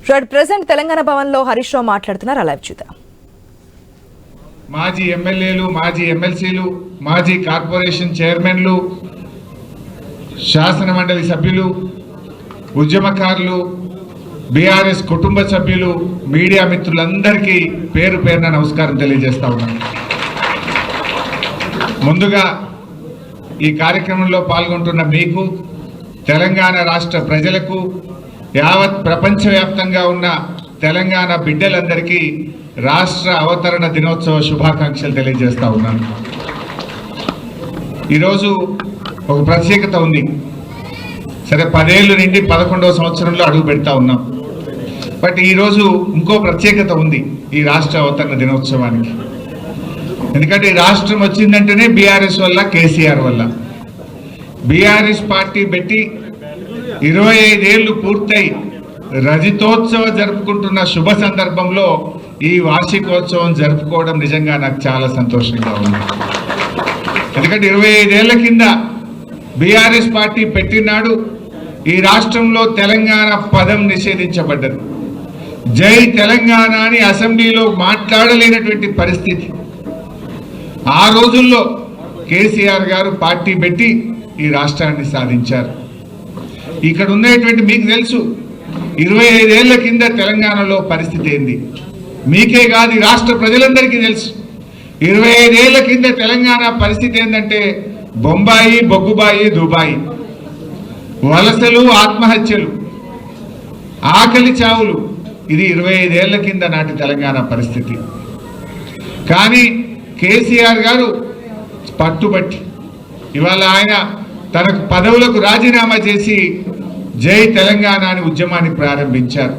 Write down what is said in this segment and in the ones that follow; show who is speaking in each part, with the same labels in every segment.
Speaker 1: Present Telangana Bhavan లో హరీష్ రావు మాట్లాడుతున్నారు. Live చూద్దాం.
Speaker 2: మాజీ ఎమ్మెల్యేలు, మాజీ ఎమ్మెల్సీలు, మాజీ కార్పొరేషన్ చైర్మన్లు, శాసన మండలి సభ్యులు, ఉద్యమకారులు, బీఆర్ఎస్ కుటుంబ సభ్యులు, మీడియా మిత్రులందరికీ పేరు పేరున నమస్కారం తెలియజేస్తా ఉన్నాను. ముందుగా ఈ కార్యక్రమంలో పాల్గొంటున్న మీకు, తెలంగాణ రాష్ట్ర ప్రజలకు, యావత్ ప్రపంచవ్యాప్తంగా ఉన్న తెలంగాణ బిడ్డలందరికీ రాష్ట్ర అవతరణ దినోత్సవ శుభాకాంక్షలు తెలియజేస్తా ఉన్నాను. ఈరోజు ఒక ప్రత్యేకత ఉంది. సరే, 10 ఏళ్ళు నిండి 11వ సంవత్సరంలో అడుగు పెడతా ఉన్నాం. బట్ ఈరోజు ఇంకో ప్రత్యేకత ఉంది ఈ రాష్ట్ర అవతరణ దినోత్సవానికి. ఎందుకంటే ఈ రాష్ట్రం వచ్చిందంటేనే బీఆర్ఎస్ వల్ల, కేసీఆర్ వల్ల. బీఆర్ఎస్ పార్టీ పెట్టి 25 ఏళ్ళు పూర్తయి రజతోత్సవ జరుపుకుంటున్న శుభ సందర్భంలో ఈ వార్షికోత్సవం జరుపుకోవడం నిజంగా నాకు చాలా సంతోషంగా ఉంది. ఎందుకంటే 25 ఏళ్ల కింద బీఆర్ఎస్ పార్టీ పెట్టినాడు ఈ రాష్ట్రంలో తెలంగాణ పదం నిషేధించబడ్డది. జై తెలంగాణ అని అసెంబ్లీలో మాట్లాడలేనటువంటి పరిస్థితి. ఆ రోజుల్లో కేసీఆర్ గారు పార్టీ పెట్టి ఈ రాష్ట్రాన్ని సాధించారు. ఇక్కడ ఉండేటువంటి మీకు తెలుసు, 25 ఏళ్ల కింద తెలంగాణలో పరిస్థితి ఏంది. మీకే కాదు, రాష్ట్ర ప్రజలందరికీ తెలుసు. 25 ఏళ్ల కింద తెలంగాణ పరిస్థితి ఏంటంటే బొంబాయి, బొగ్గుబాయి, దుబాయి, వలసలు, ఆత్మహత్యలు, ఆకలి చావులు. ఇది 25 ఏళ్ల కింద నాటి తెలంగాణ పరిస్థితి. కానీ కేసీఆర్ గారు పట్టుబట్టి ఇవాళ ఆయన తనకు పదవులకు రాజీనామా చేసి జై తెలంగాణ అని ఉద్యమాన్ని ప్రారంభించారు.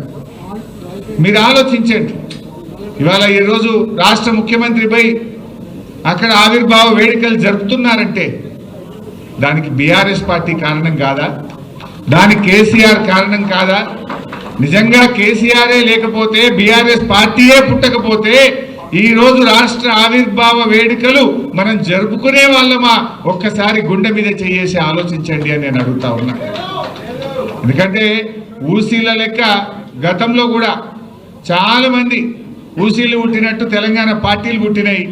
Speaker 2: మీరు ఆలోచించండి, ఇవాళ ఈరోజు రాష్ట్ర ముఖ్యమంత్రిపై అక్కడ ఆవిర్భావ వేడుకలు జరుపుతున్నారంటే దానికి బీఆర్ఎస్ పార్టీ కారణం కాదా? దానికి కేసీఆర్ కారణం కాదా? నిజంగా కేసీఆరే లేకపోతే, బీఆర్ఎస్ పార్టీయే పుట్టకపోతే ఈరోజు రాష్ట్ర ఆవిర్భావ వేడుకలు మనం జరుపుకునే వాళ్ళమా? ఒక్కసారి గుండె మీద చేసి ఆలోచించండి అని నేను అడుగుతా ఉన్నా. ఎందుకంటే ఊసీల లెక్క గతంలో కూడా చాలా మంది ఊసీలు పుట్టినట్టు తెలంగాణ పార్టీలు పుట్టినాయి.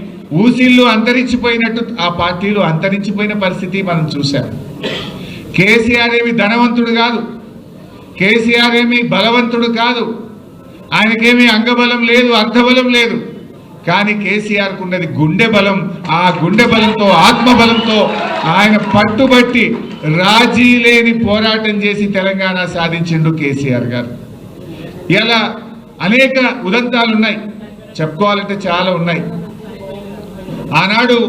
Speaker 2: ఊసీళ్ళు అంతరించిపోయినట్టు ఆ పార్టీలు అంతరించిపోయిన పరిస్థితి మనం చూసాం. కేసీఆర్ ఏమి ధనవంతుడు కాదు, కేసీఆర్ ఏమి బలవంతుడు కాదు, ఆయనకేమీ అంగబలం లేదు, అర్థబలం లేదు. కానీ కేసీఆర్కు ఉన్నది గుండె బలం. ఆ గుండె బలంతో, ఆత్మబలంతో ఆయన పట్టుబట్టి రాజీ లేని పోరాటం చేసి తెలంగాణ సాధించిండు కేసీఆర్ గారు. ఇలా అనేక ఉదంతాలు ఉన్నాయి, చెప్పుకోవాలంటే చాలా ఉన్నాయి. ఆనాడు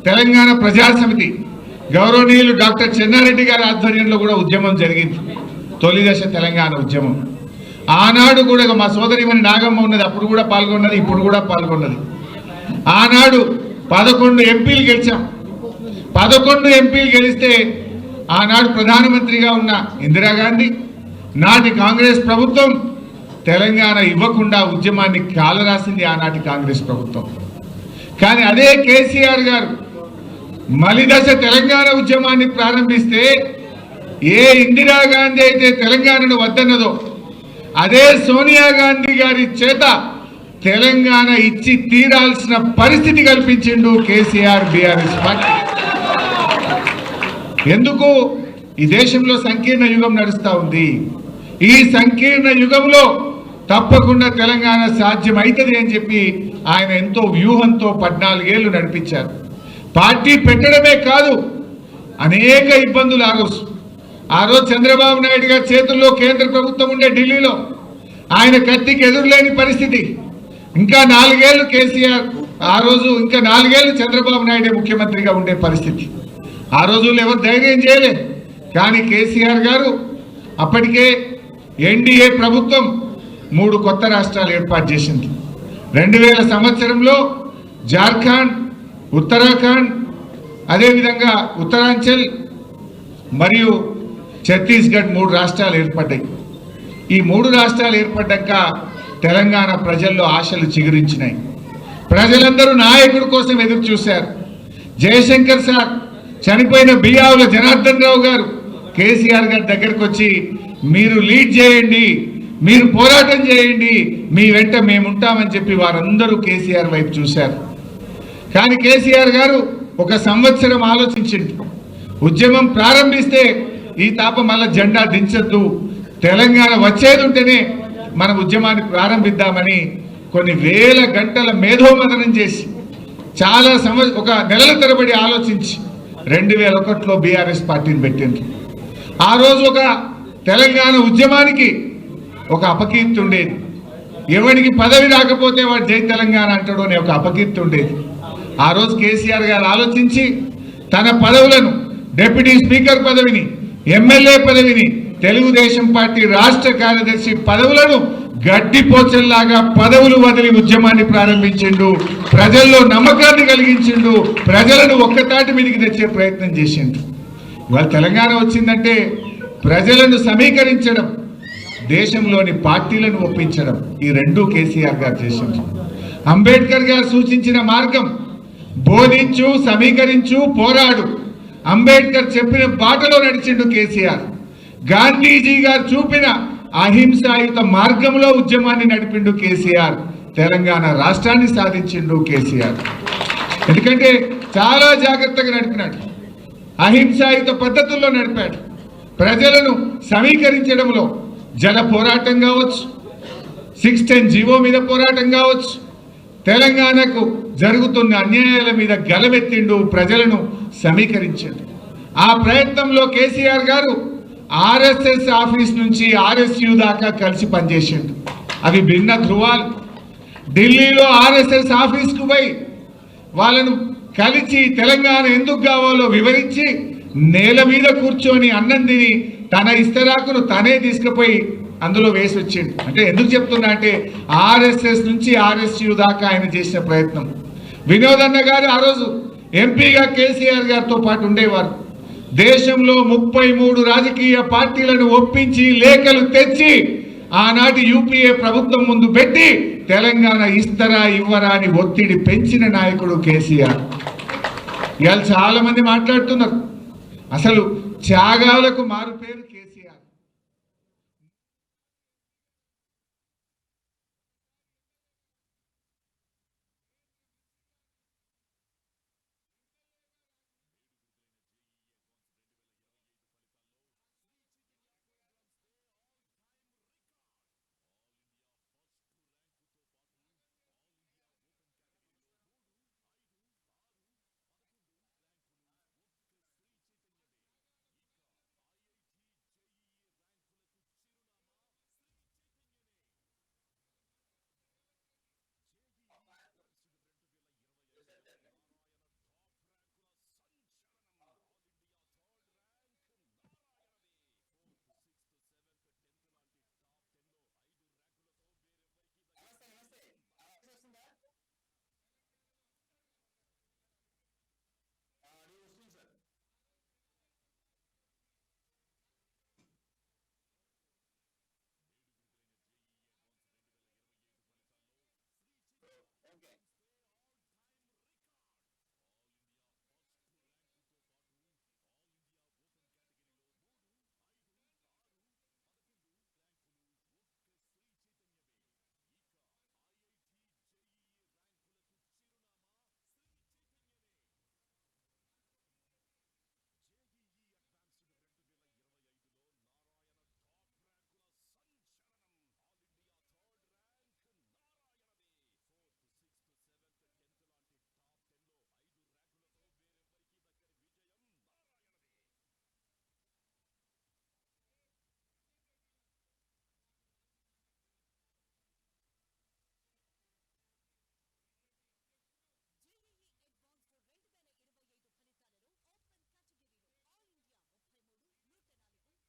Speaker 2: తెలంగాణ ప్రజాసమితి గౌరవనీయులు డాక్టర్ చెన్నారెడ్డి గారి ఆధ్వర్యంలో కూడా ఉద్యమం జరిగింది, తొలి దశ తెలంగాణ ఉద్యమం. ఆనాడు కూడా మా సోదరిమణి నాగమ్మ ఉన్నది, అప్పుడు కూడా పాల్గొన్నది, ఇప్పుడు కూడా పాల్గొన్నది. ఆనాడు 11 ఎంపీలు గెలిచాం. 11 ఎంపీలు గెలిస్తే ఆనాడు ప్రధానమంత్రిగా ఉన్న ఇందిరాగాంధీ, నాటి కాంగ్రెస్ ప్రభుత్వం తెలంగాణ ఇవ్వకుండా ఉద్యమాన్ని కాలరాసింది ఆనాటి కాంగ్రెస్ ప్రభుత్వం. కానీ అదే కేసీఆర్ గారు మలిదశ తెలంగాణ ఉద్యమాన్ని ప్రారంభిస్తే ఏ ఇందిరాగాంధీ అయితే తెలంగాణను వద్దన్నదో అదే సోనియా గాంధీ గారి చేత తెలంగాణ ఇచ్చి తీరాల్సిన పరిస్థితి కల్పించిండు కేసీఆర్, బీఆర్ఎస్ పార్టీ. ఎందుకు? ఈ దేశంలో సంకీర్ణ యుగం నడుస్తూ ఉంది. ఈ సంకీర్ణ యుగంలో తప్పకుండా తెలంగాణ సాధ్యం అవుతుంది అని చెప్పి ఆయన ఎంతో వ్యూహంతో 14 ఏళ్ళు నడిపించారు. పార్టీ పెట్టడమే కాదు, అనేక ఇబ్బందులు. ఆ రోజు చంద్రబాబు నాయుడు గారి చేతుల్లో కేంద్ర ప్రభుత్వం ఉండే ఢిల్లీలో, ఆయన కత్తికి ఎదురులేని పరిస్థితి. ఇంకా 4 ఏళ్ళు కేసీఆర్, ఆ రోజు ఇంకా 4 ఏళ్ళు చంద్రబాబు నాయుడే ముఖ్యమంత్రిగా ఉండే పరిస్థితి. ఆ రోజుల్లో ఎవరు ధైర్యం చేయలే. కానీ కేసీఆర్ గారు అప్పటికే ఎన్డీఏ ప్రభుత్వం 3 కొత్త రాష్ట్రాలు ఏర్పాటు చేసింది. 2000 సంవత్సరంలో జార్ఖండ్, ఉత్తరాఖండ్, అదేవిధంగా ఉత్తరాంచల్ మరియు ఛత్తీస్గఢ్ 3 రాష్ట్రాలు ఏర్పడ్డాయి. ఈ 3 రాష్ట్రాలు ఏర్పడ్డాక తెలంగాణ ప్రజల్లో ఆశలు చిగురించినాయి. ప్రజలందరూ నాయకుడి కోసం ఎదురు చూశారు. జయశంకర్ సార్, చనిపోయిన బియ్యావుల జనార్దన్ రావు గారు కేసీఆర్ గారి దగ్గరకు వచ్చి మీరు లీడ్ చేయండి, మీరు పోరాటం చేయండి, మీ వెంట మేముంటామని చెప్పి వారందరూ కేసీఆర్ వైపు చూశారు. కానీ కేసీఆర్ గారు ఒక సంవత్సరం ఆలోచించింది. ఉద్యమం ప్రారంభిస్తే ఈ తాప మళ్ళా జెండా దించద్దు, తెలంగాణ వచ్చేది ఉంటేనే మన ఉద్యమాన్ని ప్రారంభిద్దామని కొన్ని వేల గంటల మేధోమథనం చేసి చాలా ఒక నెలల తరబడి ఆలోచించి 2001లో బీఆర్ఎస్ పార్టీని పెట్టింది. ఆ రోజు ఒక తెలంగాణ ఉద్యమానికి ఒక అపకీర్తి ఉండేది. ఎవరికి పదవి రాకపోతే వాడు జై తెలంగాణ అంటాడు అనే ఒక అపకీర్తి ఉండేది. ఆ రోజు కేసీఆర్ గారు ఆలోచించి తన పదవులను, డిప్యూటీ స్పీకర్ పదవిని, ఎమ్మెల్యే పదవిని, తెలుగుదేశం పార్టీ రాష్ట్ర కార్యదర్శి పదవులను గడ్డిపోచల్లాగా పదవులు వదిలి ఉద్యమాన్ని ప్రారంభించిండు. ప్రజల్లో నమ్మకాన్ని కలిగించిండు. ప్రజలను ఒక్కతాటి మీదకి తెచ్చే ప్రయత్నం చేసిండు. ఇవాళ తెలంగాణ వచ్చిందంటే ప్రజలను సమీకరించడం, దేశంలోని పార్టీలను ఒప్పించడం, ఈ రెండూ కేసీఆర్ గారు చేసిండు. అంబేద్కర్ గారు సూచించిన మార్గం బోధించు, సమీకరించు, పోరాడు. అంబేద్కర్ చెప్పిన బాటలో నడిచిండు కేసీఆర్. గాంధీజీ గారు చూపిన అహింసాయుత మార్గంలో ఉద్యమాన్ని నడిపిండు కేసీఆర్. తెలంగాణ రాష్ట్రాన్ని సాధించిండు కేసీఆర్. ఎందుకంటే చాలా జాగ్రత్తగా నడిపినాడు, అహింసాయుత పద్ధతుల్లో నడిపాడు. ప్రజలను సమీకరించడంలో జల పోరాటం కావచ్చు, 610 జీవో మీద పోరాటం కావచ్చు, తెలంగాణకు జరుగుతున్న అన్యాయాల మీద గలమెత్తిండు, ప్రజలను సమీకరించాడు. ఆ ప్రయత్నంలో కేసీఆర్ గారు ఆర్ఎస్ఎస్ ఆఫీస్ నుంచి ఆర్ఎస్యు దాకా కలిసి పనిచేసిండు. అవి భిన్న ధృవాలు. ఢిల్లీలో ఆర్ఎస్ఎస్ ఆఫీస్కు పోయి వాళ్ళను కలిసి తెలంగాణ ఎందుకు కావాలో వివరించి నేల మీద కూర్చొని అన్నం తిని తన ఇస్తరాకును తనే తీసుకుపోయి అందులో వేసి వచ్చిండు. అంటే ఎందుకు చెప్తున్నా అంటే ఆర్ఎస్ఎస్ నుంచి ఆర్ఎస్యు దాకా ఆయన చేసిన ప్రయత్నం. వినోదన్న గారు ఆ రోజు ఎంపీగా కేసీఆర్ గారితో పాటు ఉండేవారు. దేశంలో 33 రాజకీయ పార్టీలను ఒప్పించి లేఖలు తెచ్చి ఆనాటి యూపీఏ ప్రభుత్వం ముందు పెట్టి తెలంగాణ ఇస్తరా ఇవ్వరా అని ఒత్తిడి పెంచిన నాయకుడు కేసీఆర్. ఇవాళ చాలా మంది మాట్లాడుతున్నారు, అసలు త్యాగాలకు మారు పేరు